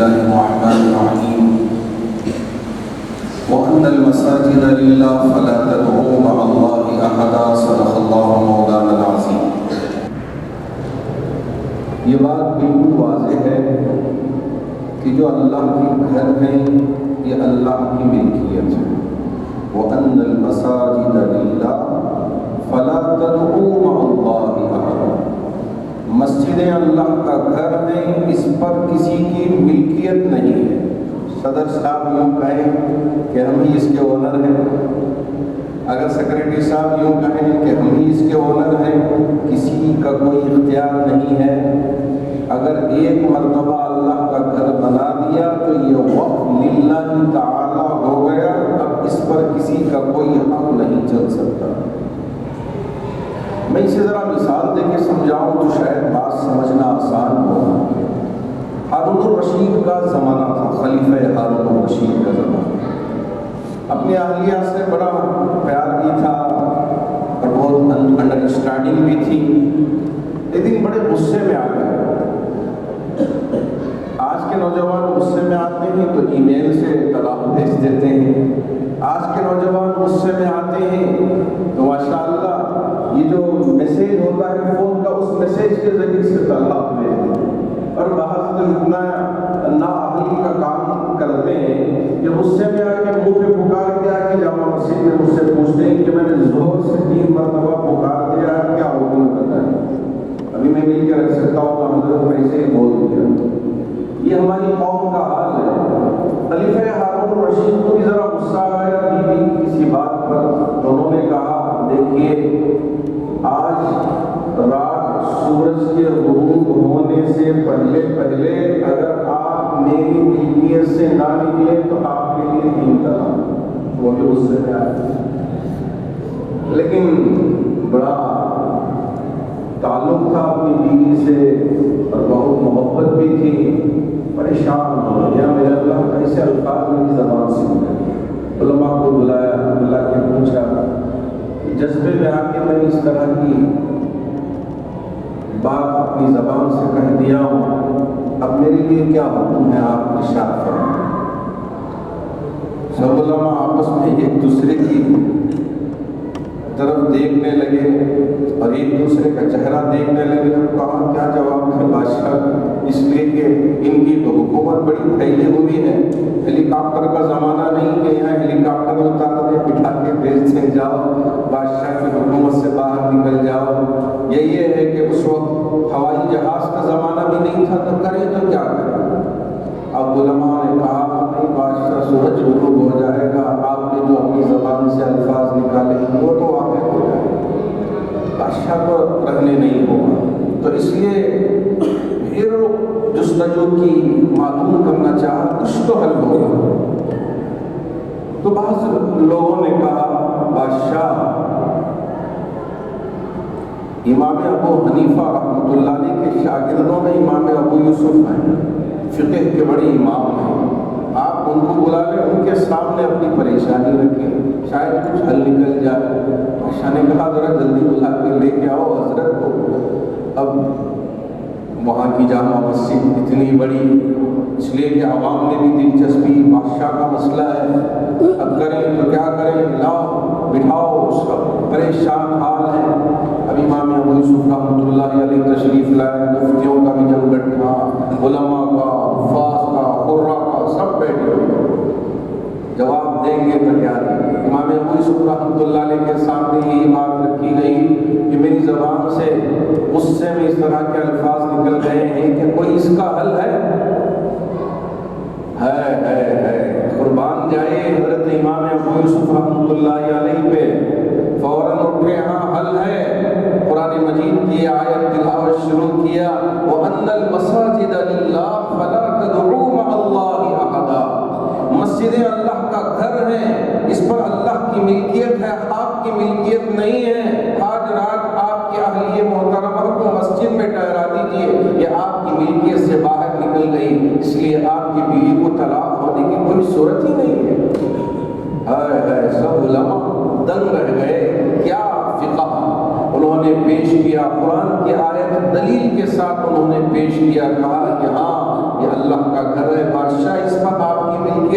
الله الرحمن الرحيم وأن المساجد لله فلا تدعوا مع الله أحدا صدق الله مولانا العظيم۔ یہ بات بالکل واضح ہے کہ جو اللہ کے گھر ہیں یہ اللہ کی ملکیت ہے۔ وَأَنَّ الْمَسَاجِدَ لِلَّهِ فَلَا تَدْعُوا مَعَ اللَّهِ أَحَدًا، مسجدیں اللہ کا گھر ہیں، اس پر کسی کی ملکیت نہیں ہے۔ صدر صاحب یوں کہیں کہ ہم ہی اس کے اونر ہیں، اگر سیکرٹری صاحب یوں کہیں کہ ہم ہی اس کے اونر ہیں، کسی کا کوئی اختیار نہیں ہے۔ اگر ایک مرتبہ اللہ کا گھر بنا دیا تو یہ وقف للہ تعالی ہو گیا، اب اس پر کسی کا کوئی حق نہیں چل سکتا۔ میں اسے ذرا مثال دے کے سمجھاؤں تو شاید بات سمجھنا آسان ہو۔ ہارون الرشید کا زمانہ تھا، خلیفہ ہارون الرشید کا زمانہ۔ اپنی اہلیہ سے بڑا پیار بھی تھا اور بہت انڈرسٹینڈنگ بھی تھی، لیکن بڑے غصے میں آ گئے۔ آج کے نوجوان غصے میں آتے ہیں تو ای میل سے طلاق بھیج دیتے ہیں، آج کے نوجوان غصے میں آتے ہیں تو ماشاءاللہ یہ جو میسیج ہوتا ہے فون کا، اس میسیج کے ذریعے سے طلاق بھیج دیتے ہیں، اور بعض تو اتنا نااہلی کا کام کرتے ہیں کہ غصے میں آ کے منہ پہ پکار دیا کہ جامع مسجد میں مجھ سے پوچھتے ہیں کہ میں نے زور سے 3 مرتبہ پکار دیا، کیا حکم کرتا ہے؟ ابھی میں مل کے رکھ سکتا ہوں تو حضرت ایسے ہی بول دیا۔ یہ ہماری قوم کا حال ہے۔ خلیفہ ہارون الرشید کو بھی ذرا غصہ آیا بیوی کی کسی بات پر، تو انہوں نے کہا دیکھیے آج رات سورج کے غروب ہونے سے پہلے اگر آپ میری ملکیت سے نہ نکلے تو آپ کے لیے 3 طلاق۔ وہ بھی غصے میں آئے، لیکن بڑا تعلق تھا اپنی بیوی سے اور بہت محبت بھی تھی۔ پریشان ہو گیا، میرے اللہ ایسے الفاظ میری زبان سے نکلے۔ علماء کو بلایا، اللہ کے پوچھا، جذبے میں آ کے میں اس طرح کی بات اپنی زبان سے کہہ دیا ہوں، اب میرے لیے کیا حکم ہے آپ ارشاد فرمائیں۔ سب علماء آپس میں ایک دوسرے کی طرف دیکھنے لگے اور ایک دوسرے کا چہرہ دیکھنے لگے۔ اب کہاں کیا جواب ہے بادشاہ، اس لیے کہ ان کی تو حکومت بڑی پھیلی ہوئی ہے، ہیلی کاپٹر کا زمانہ نہیں کہ یہاں ہیلی کاپٹر اتار کے بٹھا کے بھیج سے جاؤ، بادشاہ کی حکومت سے باہر نکل جاؤ۔ یہ ہے کہ اس وقت ہوائی جہاز کا زمانہ بھی نہیں تھا، تو کریں تو کیا کریں۔ اب علماء نے کہا نہیں بادشاہ سورج غروب ہو جائے گا، آپ نے جو اپنی زبان سے الفاظ نکالے وہ تو واقع ہو جائے گا، بادشاہ کو رہنے نہیں ہوگا۔ تو اس لیے پھر جستجو کی معلوم کرنا چاہا، کچھ تو حل ہوگا۔ تو بعض لوگوں نے کہا بادشاہ امام ابو حنیفہ رحمۃ اللہ علیہ کے شاگردوں میں امام ابو یوسف ہیں، فقہ کے بڑے امام ہیں، آپ ان کو بلا لیں، ان کے سامنے اپنی پریشانی رکھیں، شاید کچھ حل نکل جائے۔ بادشاہ نے کہا ذرا جلدی بلا کے لے کے آؤ حضرت کو۔ اب وہاں کی جامع مسجد اتنی بڑی، اس لیے کہ عوام نے بھی دلچسپی، بادشاہ کا مسئلہ ہے، اب کریں تو کیا کریں، لاؤ بٹھاؤ، اس کا پریشان حال ہے۔ اب امام ابو یوسف رحمۃ اللہ علیہ تشریف لائے، مفتیوں کا بھی جم بیٹھا، علماء کا، حفاظ کا، قراء کا، سب بیٹھے ہوئے، جواب دیں گے تو کیا دیں گے۔ امام ابو یوسف رحمۃ اللہ علیہ کے سامنے یہی بات رکھی گئی کہ میری زبان سے غصے میں اس طرح کے الفاظ نکل گئے ہیں کہ کوئی اس کا حل ہے؟ قربان جائے حضرت امام ابو یوسف رحمۃ اللہ علیہ پہ فوراً اٹھے، ہاں حل ہے۔ قرآن مجید کی آیت تلاوت شروع کیا، وَأَنَّ الْمَسَاجِدَ لِلَّهِ فَلَا تَدْعُوا مَعَ اللَّهِ أَحَدًا، مسجدیں اللہ کا گھر ہیں، اس پر اللہ کی ملکیت ہے، آپ کی ملکیت نہیں ہے۔ آج رات آپ کی اہلیہ محترمہ کو مسجد میں ٹھہرا دیجیے، یہ آپ کی ملکیت سے باہر نکل گئی، اس لیے آپ کی بیوی کو طلاق ہونے کی کوئی صورت ہی نہیں ہے۔ سب علماء دنگ رہ گئے، کیا فقہ انہوں نے پیش کیا، قرآن کی آیت دلیل کے ساتھ انہوں نے پیش کیا، کہا کہ ہاں یہ اللہ کا گھر ہے،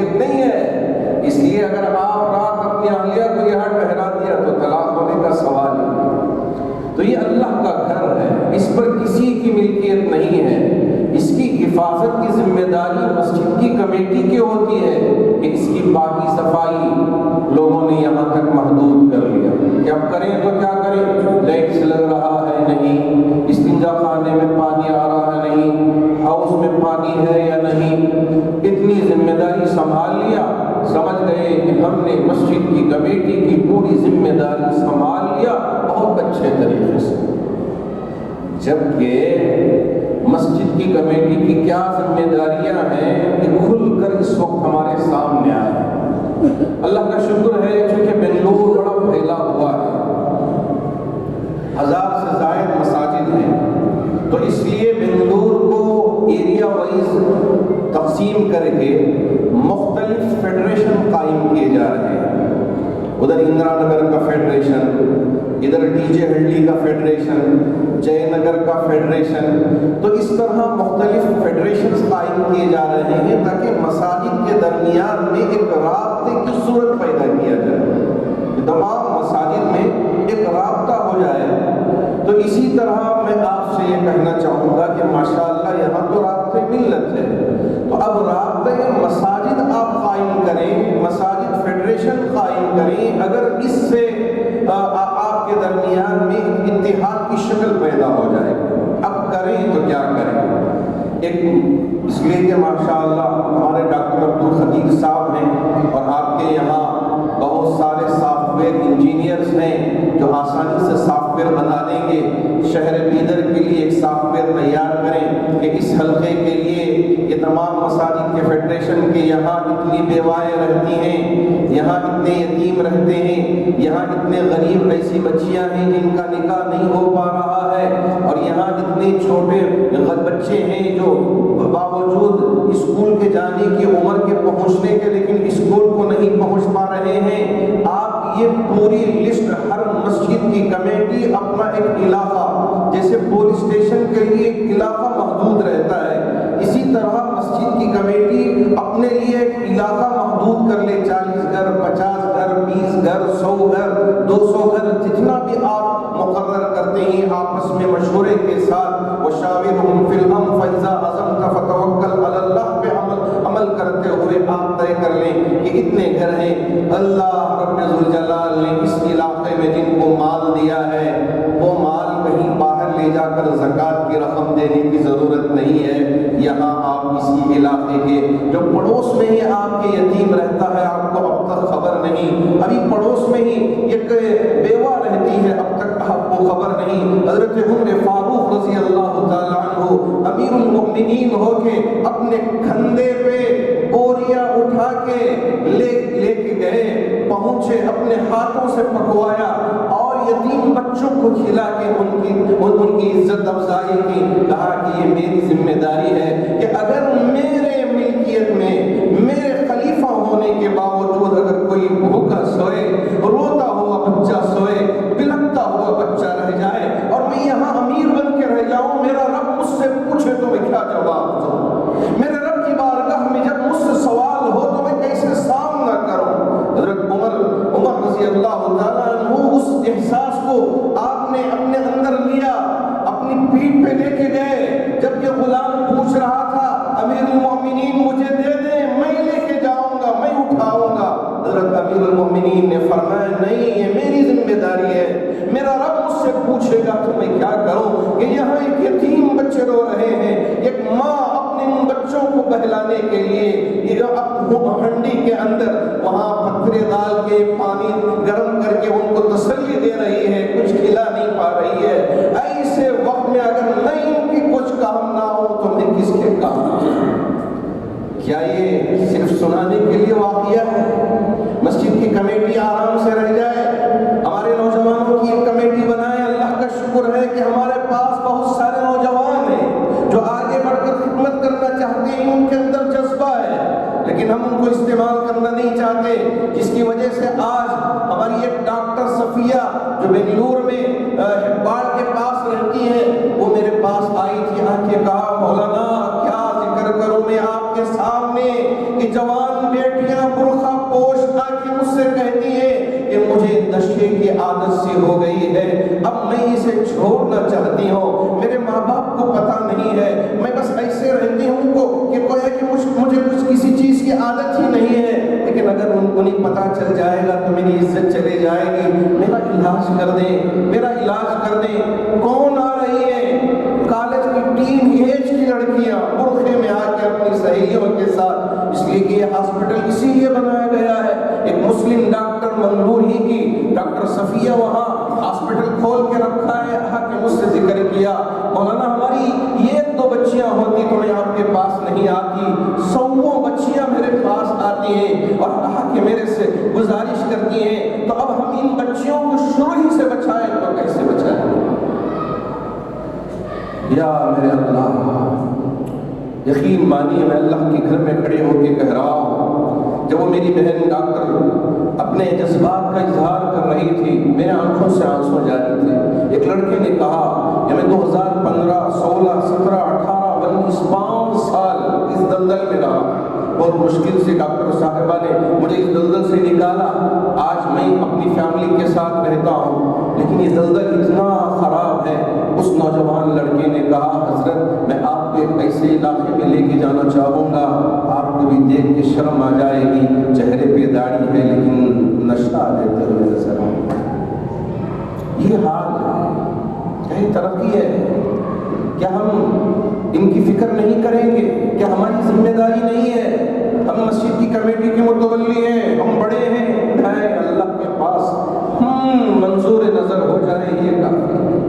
ملکیت نہیں ہے، اس لیے اگر آپ رات اپنی اہلیہ کو یہاں ٹھہرا دیا تو طلاق ہونے کا سوال ہی نہیں۔ تو یہ اللہ کا گھر ہے، اس پر کسی کی ملکیت نہیں ہے۔ اس کی حفاظت کی ذمہ داری مسجد کی کمیٹی کی ہوتی ہے کہ اس کی باقی صفائی لوگوں نے یہاں تک محدود کر لیا کہ اب کریں تو کیا کریں، لائٹس لگ رہا ہے نہیں، استنجا خانے میں پانی آ رہا ہے نہیں، ہاؤس میں پانی ہے یا نہیں، اتنی ذمہ داری سنبھال لیا، سمجھ گئے کہ ہم نے مسجد کی کمیٹی کی پوری ذمہ داری سنبھال لیا بہت اچھے طریقے سے، جبکہ مسجد کی کمیٹی کی کیا ذمہ داریاں ہیں کہ کھل کر اس وقت ہمارے سامنے آئے۔ اللہ کا شکر ہے چونکہ بنگلور بڑا پھیلا ہوا ہے، 1000 سے زائد مساجد ہیں، تو اس لیے بنگلور کو ایریا وائز تقسیم کر کے مختلف فیڈریشن قائم کیے جا رہے ہیں۔ ادھر اندرا نگر کا فیڈریشن، ادھر ڈی جے ہلڈی کا فیڈریشن، جے نگر کا فیڈریشن، تو اس طرح مختلف فیڈریشنز قائم کیے جا رہے ہیں تاکہ مساجد کے درمیان میں ایک رابطے کی صورت پیدا کیا جائے، تمام مساجد میں ایک رابطہ ہو جائے۔ تو اسی طرح میں آپ سے یہ کہنا چاہوں گا کہ ماشاءاللہ یہاں تو رابطے ملت ہے، تو اب رابطے مساجد آپ قائم کریں، مساجد فیڈریشن قائم کریں، اگر اس سے آپ کے درمیان میں اتحاد کی شکل پیدا ہو جائے، اب کریں تو کیا کریں؟ ایک اس لیے کہ ماشاءاللہ ہمارے ڈاکٹر عبدالخدیر صاحب ہیں اور آپ کے یہاں بہت سارے سافٹ ویئر انجینئرز ہیں جو آسانی سے سافٹ ویئر بنا دیں گے۔ شہر بیدر کے لیے ایک سافٹ ویئر تیار کریں کہ اس حلقے کے لیے یہ تمام مساجد کے فیڈریشن کے یہاں اتنی بیوائیں رہتی ہیں، یہاں اتنے یتیم رہتے ہیں، یہاں اتنے غریب ایسی بچیاں ہیں جن کا نکاح نہیں ہو پا رہا ہے، اور یہاں اتنے چھوٹے بچے ہیں جو باوجود اسکول کے جانے کی عمر کے پہنچنے کے لیکن اسکول کو نہیں پہنچ پا رہے ہیں۔ آپ یہ پوری لسٹ، ہر مسجد کی کمیٹی اپنا ایک علاقہ، جیسے پولیس اسٹیشن کے لیے ایک علاقہ محدود رہتا ہے، اسی طرح مسجد کی کمیٹی اپنے لیے ایک علاقہ محدود کر لے، 40 گھر، 50 گھر، 20 گھر، 100 گھر، 200 گھر، جتنا بھی آپ مقرر کرتے ہیں آپس میں مشورے کے ساتھ، وَشَاوِرْهُمْ فِي الْأَمْرِ فَإِذَا عَزَمْتَ فَتَوَكَّلْ عَلَى اللَّهِ پہ عمل کرتے ہوئے آپ طے کر لیں کہ اتنے گھر ہیں، اللہ رب ذوالجلال نے اس علاقے میں جن کو مال دیا ہے وہ مال کہیں باہر لے جا کر زکوٰۃ کی رقم دینے کی ضرورت نہیں ہے، یہاں آپ اسی علاقے کے جو پڑوس میں ہی آپ کے یتیم رہتا ہے، آپ کو اب تک خبر نہیں، ابھی پڑوس میں ہی ایک بیوہ رہتی ہے، اب تک آپ کو خبر نہیں، حضرت عمر فاروق رضی اللہ تعالیٰ عنہ امیر المؤمنین ہو کے اپنے کھندے پہ بوریاں اٹھا کے لے کے گئے، پہنچے، اپنے ہاتھوں سے پکوایا اور یتیم بچوں کو کھلا کے ان کی عزت افزائی کی، کہا کہ یہ میری ذمہ داری ہے کہ اگر میرے ملکیت میں میرے خلیفہ ہونے کے باوجود اگر کوئی بھوکا سوئے، روتا ہوا بچہ سوئے، بلکتا ہوا بچہ رہ جائے اور میں یہاں امیر بن کے رہ جاؤں، میرا رب مجھ سے پوچھے تو میں کیا جواب دوں؟ میرے رب کی بارگاہ میں جب مجھ سے سوال ہو تو میں کیسے سامنا کروں؟ حضرت عمر رضی اللہ تعالیٰ عنہ اس احساس کو آپ نے اپنے اندر لیا، اپنی پیٹھ پہ لے کے گئے، جب یہ غلام پوچھ رہا تھا امیر المومنین مجھے دے دیں، میں لے کے جاؤں گا، میں اٹھاؤں گا، حضرت امیر المومنین نے فرمایا نہیں، یہ میری ذمہ داری ہے، میرا رب مجھ سے پوچھے گا تو میں کیا کروں کہ یہاں ایک یتیم بچے رو رہے ہیں، ایک ماں اپنے ان بچوں کو بہلانے کے لیے یہ ہنڈی کے اندر وہاں پتھرے ڈال کے پانی گرم کر کے ان کو تسلی دے رہی ہے، کچھ کھلا نہیں پا رہی ہے، ایسے وقت میں اگر میں ان کی کچھ کام نہ ہو تو میں کس کے کام؟ کیا یہ صرف سنانے کے لیے واقعہ ہے؟ مسجد کی کمیٹی آرام سے رہ جائے، ہمارے نوجوانوں کی ایک کمیٹی بنائے، اللہ کا شکر ہے کہ ہمارے پاس بہت سارے نوجوان ہیں جو آگے بڑھ کر خدمت کرنا چاہتے ہیں، ان کے اندر جذبہ ہے، لیکن ہم ان کو استعمال کرنا نہیں چاہتے، جس کی وجہ سے آج ہماری ایک ڈاکٹر صفیہ جو بنگلور میں ہپاڑ کے پاس رہتی ہیں، وہ میرے پاس آئی تھی، آ کے کہا مولانا کیا ذکر کروں میں آپ کے سامنے کہ جوان بیٹی عادت سی ہو گئی ہے، اب میں اسے چھوڑنا چاہتی ہوں، میرے ماں باپ کو پتہ نہیں ہے، میں بس ایسے رہتی ہوں کہ گویا کہ مجھے کچھ کسی چیز کی عادت ہی نہیں ہے، لیکن اگر انہیں پتہ چل جائے گا تو میری عزت چلے جائے گی، میرا علاج کر دیں، میرا علاج کر دیں۔ کون آ رہی ہے؟ کالج کی ٹین ایج کی لڑکیاں برقعے میں آ کے اپنی سہیلیوں کے ساتھ، اس لیے کہ یہ ہاسپٹل اسی لیے بنایا گیا ہے۔ ایک مسلم ڈاکٹر منظور ہی کی ڈاکٹر صفیہ وہاں ہاسپٹل کھول کے رکھا ہے، کہ مجھ سے ذکر کیا مولانا ہماری یہ 2 بچیاں ہوتی تو میں آپ کے پاس نہیں آتی، 100 بچیاں میرے پاس آتی ہیں اور کہا کہ میرے سے گزارش کرتی ہیں، تو اب ہم ان بچیوں کو شروع ہی سے بچائیں تو کیسے بچائیں؟ یا میرے اللہ، یقین مانیے میں اللہ کے گھر میں کھڑے ہو کے کہہ رہا ہوں، جب وہ میری بہن ڈاکٹر اپنے جذبات کا اظہار کر رہی تھی، میرے آنکھوں سے آنسو جاری تھے۔ ایک لڑکے نے کہا کہ میں 2015 16 17 18 19 5 سال اس دلدل میں رہا، بہت مشکل سے ڈاکٹر صاحبہ نے مجھے اس دلدل سے نکالا، آج میں اپنی فیملی کے ساتھ رہتا ہوں، لیکن یہ دلدل اتنا خراب ہے۔ اس نوجوان لڑکے نے کہا حضرت میں آپ کو ایک ایسے علاقے میں لے کے جانا چاہوں گا، آپ کو بھی دیکھ کے شرم آ جائے گی، چہرے پہ داڑھی ہے لیکن نشہ لیتے ہوئے نظر آئے۔ یہ حال ہے، کیا ترقی ہے؟ کیا ہم ان کی فکر نہیں کریں گے؟ کیا ہماری ذمہ داری نہیں ہے؟ ہم مسجد کی کمیٹی کے متولی ہیں، ہم بڑے ہیں، اللہ کے پاس منظور نظر ہو جائے یہ کافی ہے،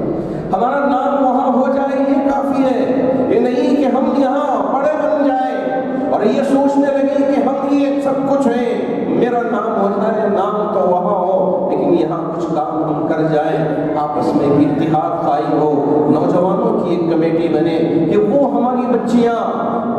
ہمارا نام وہاں ہو جائے یہ کافی ہے، یہ نہیں کہ ہم یہاں بڑے بن جائیں اور یہ سوچنے لگے کہ ہم یہ سب کچھ ہیں، میرا نام ہو جائے، نام تو وہاں ہو لیکن یہاں کچھ کام ہم کر جائیں، آپس میں بھی اتحاد قائم ہو، نوجوانوں کی ایک کمیٹی بنے کہ وہ ہماری بچیاں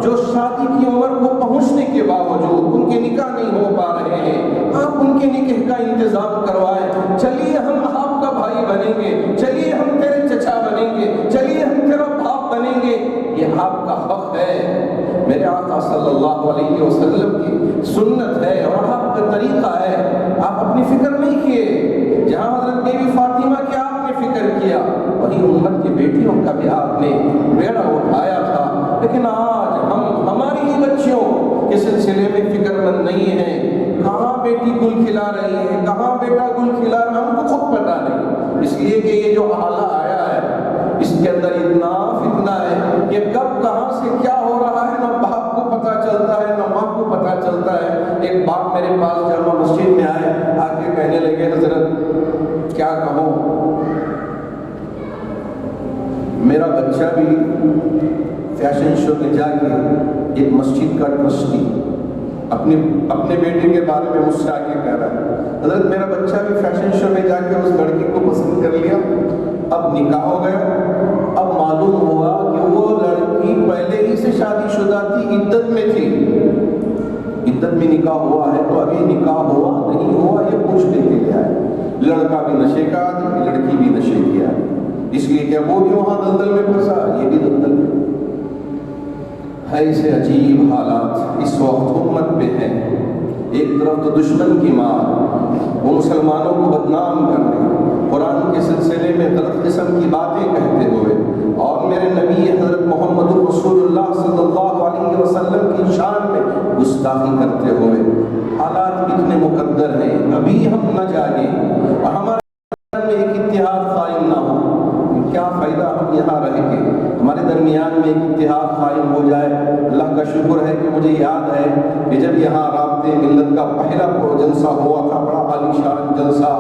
جو شادی کی عمر کو پہنچنے کے باوجود ان کے نکاح نہیں ہو پا رہے ہیں، آپ ان کے نکاح کا انتظام کروائیں، چلیے ہم آپ کا بھائی بنیں گے، چلیے ہم تیرے چچا بنیں گے، چلیے ہم تیرا باپ بنیں گے، یہ آپ کا حق ہے، میرے آقا صلی اللہ علیہ وسلم کی سنت ہے اور آپ کا طریقہ ہے، آپ اپنی فکر نہیں کیے، جہاں حضرت بیوی فاطمہ کی آپ نے فکر کیا وہی امت کی بیٹیوں کا بھی آپ نے بیڑا اٹھایا تھا، لیکن آج ہم ہماری ہی بچیوں کے سلسلے میں فکر مند نہیں ہیں، کہاں بیٹی گل کھلا رہی ہے، کہاں بیٹا گل کھلا رہا ہے، ہم کو خود پتہ نہیں، اس لیے کہ یہ جو حالہ آیا ہے اس کے اندر اتنا فتنہ ہے کہ کب کہاں سے کیا ہو رہا ہے نہ باپ کو پتہ چلتا ہے نہ ماں کو پتہ چلتا ہے۔ ایک باپ میرے پاس جامع مسجد میں آئے، آ کے کہنے لگے حضرت کیا کہوں، میرا بچہ بھی فیشن شو میں جا کے ایک مسجد کا ٹرسٹی اپنے بیٹے کے بارے میں مجھ سے آ کے کہہ رہا ہے حضرت میرا بچہ بھی فیشن شو میں جا کے اس لڑکی کو پسند کر لیا، اب نکاح ہو گیا، اب معلوم ہوا کہ وہ لڑکی پہلے ہی سے شادی شدہ تھی، عدت میں تھی، عدت میں نکاح ہوا ہے تو ابھی نکاح ہوا نہیں ہوا یہ پوچھنے کے لیے آئے، لڑکا بھی نشے کا آدمی، لڑکی بھی نشے کی آدمی، اس لیے کہ وہ بھی وہاں دلدل میں پھنسا، یہ بھی دلدل میں۔ ایسے عجیب حالات اس وقت امت پہ ہیں، ایک طرف تو دشمن کی مار، وہ مسلمانوں کو بدنام کرنے، قرآن کے سلسلے میں غلط قسم کی باتیں کہتے ہوئے، اور میرے نبی حضرت محمد رسول اللہ صلی اللہ علیہ وسلم کی شان میں گستاخی کرتے ہوئے، حالات اتنے مقدر ہیں، ابھی ہم نہ جاگیں اور ہمارے میں ایک اتحاد قائم نہ ہو، کیا فائدہ ہم یہاں رہ کے، ہمارے درمیان میں ایک اتحاد قائم ہو جائے۔ اللہ کا شکر ہے کہ مجھے یاد ہے کہ جب یہاں رابطے ملت کا پہلا جلسہ ہوا تھا، بڑا عالی شان جلسہ،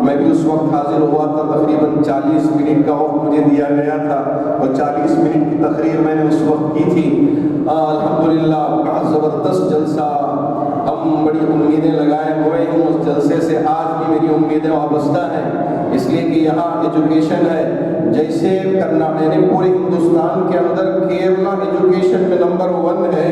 میں بھی اس وقت حاضر ہوا تھا، تقریباً 40 منٹ کا وقت مجھے دیا گیا تھا اور 40 منٹ کی تقریر میں نے اس وقت کی تھی۔ الحمدللہ بڑا زبردست جلسہ، ہم بڑی امیدیں لگائے ہوئے ہیں اس جلسے سے، آج بھی میری امیدیں وابستہ ہیں، اس لیے کہ یہاں ایجوکیشن ہے، جیسے یعنی پورے ہندوستان کے اندر کیرلا ایجوکیشن میں نمبر 1 ہے،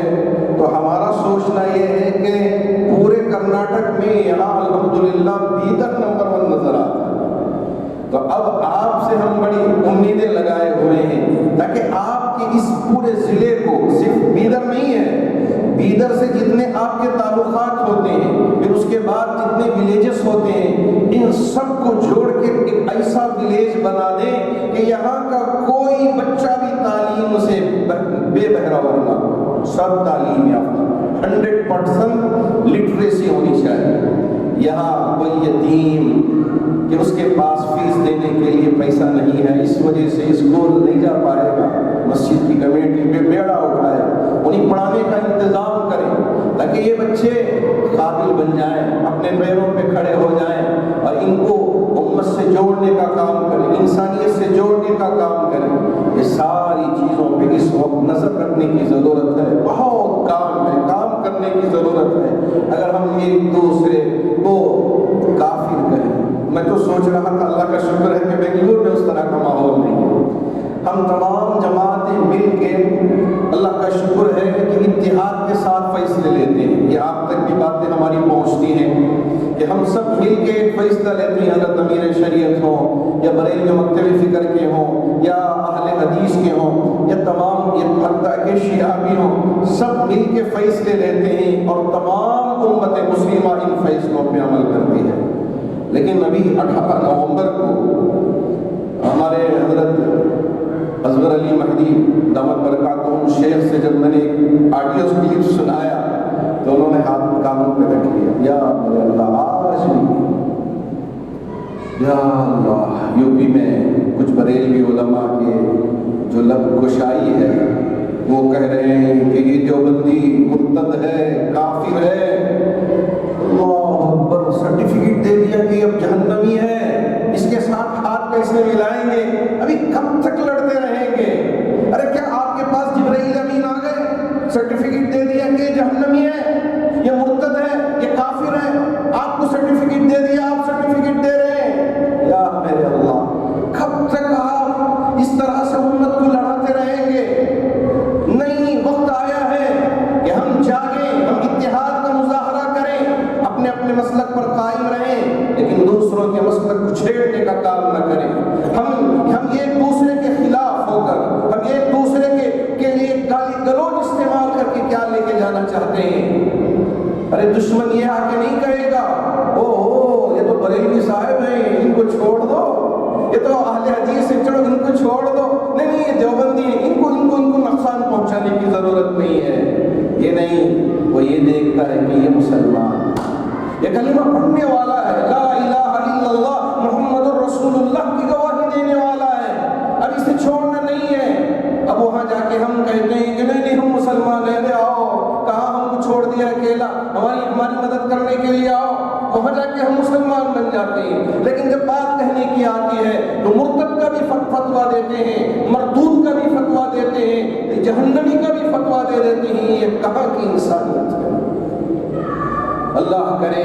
تو ہمارا سوچنا یہ ہے کہ پورے کرناٹک میں یہاں الحمدللہ بیدر نمبر 1 نظر آتا ہے، تو اب آپ سے ہم بڑی امیدیں لگائے ہوئے ہیں تاکہ آپ کے اس پورے ضلع کو، صرف بیدر نہیں ہے، بیدر سے جتنے آپ کے تعلقات ہوتے ہیں، پھر اس کے بعد جتنے ولیجز ہوتے ہیں، ان سب کو جوڑ کے ایک ایسا ولیج بنا دیں کہ یہاں کا کوئی بچہ بھی تعلیم سے بے بہرا نہ ہو، سب تعلیم یافتہ، 100% لٹریسی ہونی چاہیے۔ یہاں کوئی یتیم کہ اس کے پاس فیس دینے کے لیے پیسہ نہیں ہے، اس وجہ سے اسکول نہیں جا پائے گا، مسجد کی کمیٹی پہ بیڑا اٹھائے، انہیں پڑھانے کا انتظام کریں تاکہ یہ بچے قابل بن جائیں، اپنے پیروں پہ کھڑے ہو جائیں، اور ان کو امت سے جوڑنے کا کام کریں، انسانیت سے جوڑنے کا کام کریں۔ یہ ساری چیزوں پہ اس وقت نظر رکھنے کی ضرورت ہے، بہت کام ہے، کام کرنے کی ضرورت ہے۔ اگر ہم ایک دوسرے کو کافر کہیں، میں تو سوچ رہا تھا، اللہ کا شکر ہے کہ بنگلور میں اس طرح کا ماحول نہیں ہے، ہم تمام جماعتیں مل کے، اللہ کا شکر ہے کہ اتحاد کے ساتھ فیصلے لیتے ہیں۔ یہ آپ تک بھی باتیں ہماری پہنچتی ہیں کہ ہم سب مل کے ایک فیصلہ لیتے ہیں، حضرت امیر شریعت ہوں یا بریلوی مکتب فکر کے ہوں یا اہل حدیث کے ہوں یا تمام یہ حتیٰ کہ شیعہ بھی ہوں، سب مل کے فیصلے لیتے ہیں اور تمام امت مسلمہ ان فیصلوں پہ عمل کرتی ہے۔ لیکن ابھی 18 نومبر کو ہمارے حضرت اصغر علی مہدی دامت برکاتہم شیخ سے جب میں نے ایک آڈیو کلپ سنایا تو انہوں نے ہاتھ کانوں پہ رکھ لیا، یا میرے اللہ، آج بھی یا اللہ، یو پی میں کچھ بریلوی علماء کے جو لب گشائی ہے وہ کہہ رہے ہیں کہ یہ دیوبندی مرتد ہے، کافر ہے، اللہ اکبر، سرٹیفکیٹ دے دیا کہ اب جہنمی ہے، اس کے ساتھ ہاتھ کیسے ملائیں گے؟ ابھی کب تک لڑتے رہیں گے؟ ارے کیا آپ کے پاس جبرائیل امین آ گئے، سرٹیفکیٹ دے دیا کہ جہنمی ہے، یہ مرتد ہے، یہ کافر ہے، آپ کو سرٹیفکیٹ دے دیا، آپ سرٹیفکیٹ دے رہے ہیں؟ یا میرے اللہ، کب تک آپ اس طرح سے امت کو لڑاتے رہیں گے؟ نہیں، وقت آیا ہے کہ ہم جاگیں، ہم اتحاد کا مظاہرہ کریں، اپنے اپنے مسلک پر قائم رہیں، لیکن دوسروں کے مسلک کو چھیڑنے کا کام نہ کریں۔ ہم ایک دوسرے کے خلاف ہو کر، ہم ایک دوسرے کے لیے گالی گلوچ استعمال کر کے کیا لے کے جانا چاہتے ہیں؟ ارے دشمن یہ آ کے نہیں کہے گا، او یہ تو بریلوی صاحب ہیں، ان کو چھوڑ دو، یہ تو اہل حدیث سے چڑھو، ان کو چھوڑ دو، نہیں یہ دیوبندی ہیں، ان کو نقصان پہنچانے کی ضرورت نہیں ہے۔ یہ نہیں، وہ یہ دیکھتا ہے کہ یہ مسلمان، یہ کلمہ پڑھنے والا ہے، لا الہ الا اللہ محمد الرسول اللہ کی گواہی دینے والا ہے، اب اسے چھوڑنا نہیں ہے۔ اب وہاں جا کے ہم کہتے ہیں کہ نہیں ہم مسلمان ہیں، رے آؤ، کہاں ہم کو چھوڑ دیا اکیلا، ہماری مدد کرنے کے لیے آؤ، وہاں جا کے ہم مسلمان بن جاتے ہیں۔ لیکن جب بات کہنے کی آتی ہے تو مرتد کا بھی فتویٰ دیتے ہیں، مردود کا بھی فتویٰ دیتے ہیں، جہنمی کا بھی فتویٰ دے دیتے ہیں۔ یہ کہاں کی انسانیت ہے؟ اللہ کرے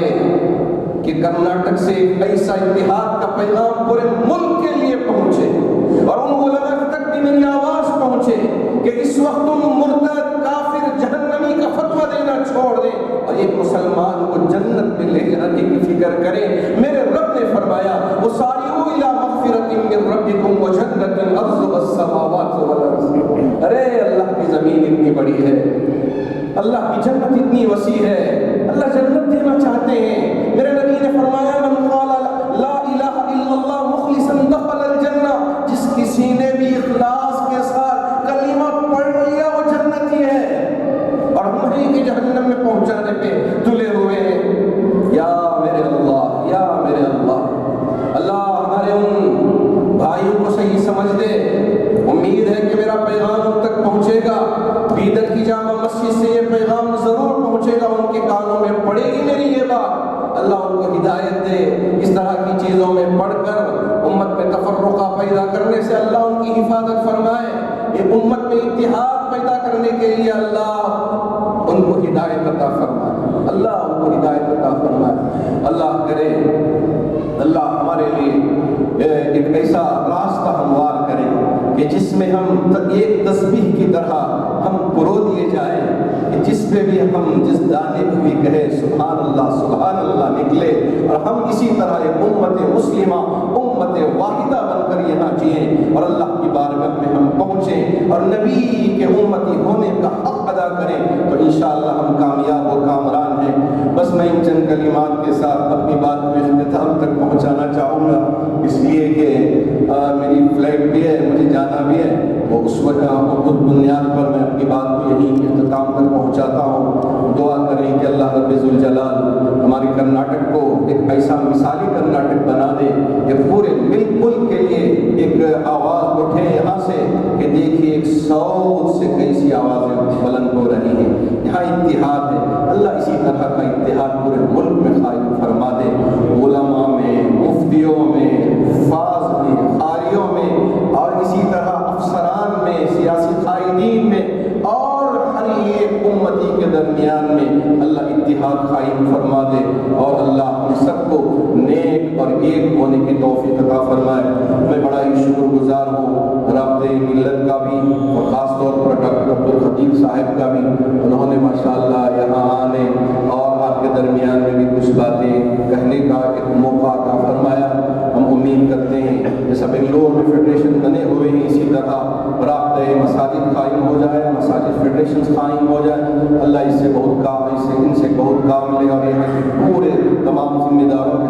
کہ کرناٹک سے ایسا اتحاد کا پیغام پورے ملک کے لیے پہنچے اور ان علماء تک بھی میری آواز پہنچے کہ اس وقت تم مرتد، کافر، جہنمی کا فتویٰ دینا چھوڑ دیں اور ایک مسلمان کو جنت میں لے جانے کی فکر کریں۔ میرے رب نے فرمایا وَسَارِعُوا إِلَىٰ مَغْفِرَةٍ مِّن رَّبِّكُمْ وَجَنَّةٍ عَرْضُهَا السَّمَاوَاتُ وَالْأَرْضُ۔ ارے اللہ کی زمین اتنی بڑی ہے، اللہ کی جنت اتنی وسیع ہے، اللہ جنت دینا چاہتے ہیں۔ میرے نبی نے فرمایا من قال لا الہ الا اللہ مخلصا دخل الجنہ، جس کسی نے بھی اخلاص کے ساتھ کلمہ پڑھ لیا وہ جنتی ہے، اور ہم ہی کے جہنم میں پہنچانے پہ تلے ہوئے ہیں۔ یا میرے اللہ، یا میرے اللہ، اللہ ہمارے ان بھائیوں کو صحیح سمجھ دے۔ امید ہے کہ میرا پیغام ان تک پہنچے گا، بیدر کی جامع مسجد سے یہ پیغام ضرور پہنچے گا، ان کے کانوں میں پڑے گی میری یہ بات۔ اللہ ان کو ہدایت دے، اس طرح کی چیزوں میں پڑھ کر امت میں تفرقہ پیدا کرنے سے اللہ ان کی حفاظت فرمائے، یہ امت میں اتحاد پیدا کرنے کے لیے اللہ ان کو ہدایت عطا فرمائے، اللہ ان کو ہدایت عطا فرمائے۔ اللہ کرے اللہ ہمارے لیے ایک ایسا راستہ ہموار کرے کہ جس میں ہم ایک تسبیح کی طرح ہم پرو دیے جائیں کہ جس پہ بھی ہم جس دانے کو بھی کہے سبحان اللہ نکلے، اور ہم اسی طرح ایک امت مسلمہ، امت واحدہ بن کر یہاں جئیں اور اللہ کی بارگاہ میں ہم پہنچیں اور نبی کے امتی ہونے کا حق ادا کریں، تو انشاءاللہ ہم کامیاب و کامران ہیں۔ بس بس میں ان چند کلمات کے ساتھ اپنی بات کو اختتام تک پہنچانا چاہوں گا، اس لیے کہ میری فلائٹ بھی ہے، مجھے جانا بھی ہے، وہ اس بنیاد پر میں اپنی بات کو یہیں اختتام تک پہنچاتا ہوں۔ دعا کریں کہ اللہ رب ذوالجلال ہماری کرناٹک کو ایک ایسا مثالی کرناٹک بنا دے کہ پورے ملک کے لیے ایک آواز اٹھے یہاں سے کہ دیکھیے ایک صوت سے کیسی آوازیں بلند ہو رہی ہیں، یہاں اتحاد ہے۔ اللہ اسی طرح کا اتحاد پورے ملک میں قائم فرما دے، علماء میں، مفتیوں میں، حفاظ میں، قاریوں میں، اور اسی طرح افسران میں، سیاسی قائدین میں، اور ہر ایک امتی کے درمیان میں اللہ اتحاد قائم فرما دے، اور اللہ ہم سب کو نیک اور ایک ہونے کی توفیق عطا فرمائے۔ میں بڑا ہی شکر گزار ہوں رابطہ ملت کا بھی، اور خاص طور پر ڈاکٹر عبدالخطیب صاحب کا بھی، انہوں نے ماشاءاللہ یہاں آنے اور آپ کے درمیان میں بھی کچھ باتیں کہنے کا ایک موقع عطا فرمایا۔ ہم امید کرتے ہیں جیسا بنگلور میں فیڈریشن بنے ہوئے ہیں، اسی طرح رابطہ مساجد قائم ہو جائے، مساجد فیڈریشن قائم ہو جائے۔ اللہ اس سے بہت کام، ان سے بہت کام لے، اور یہاں کے پورے تمام ذمہ داروں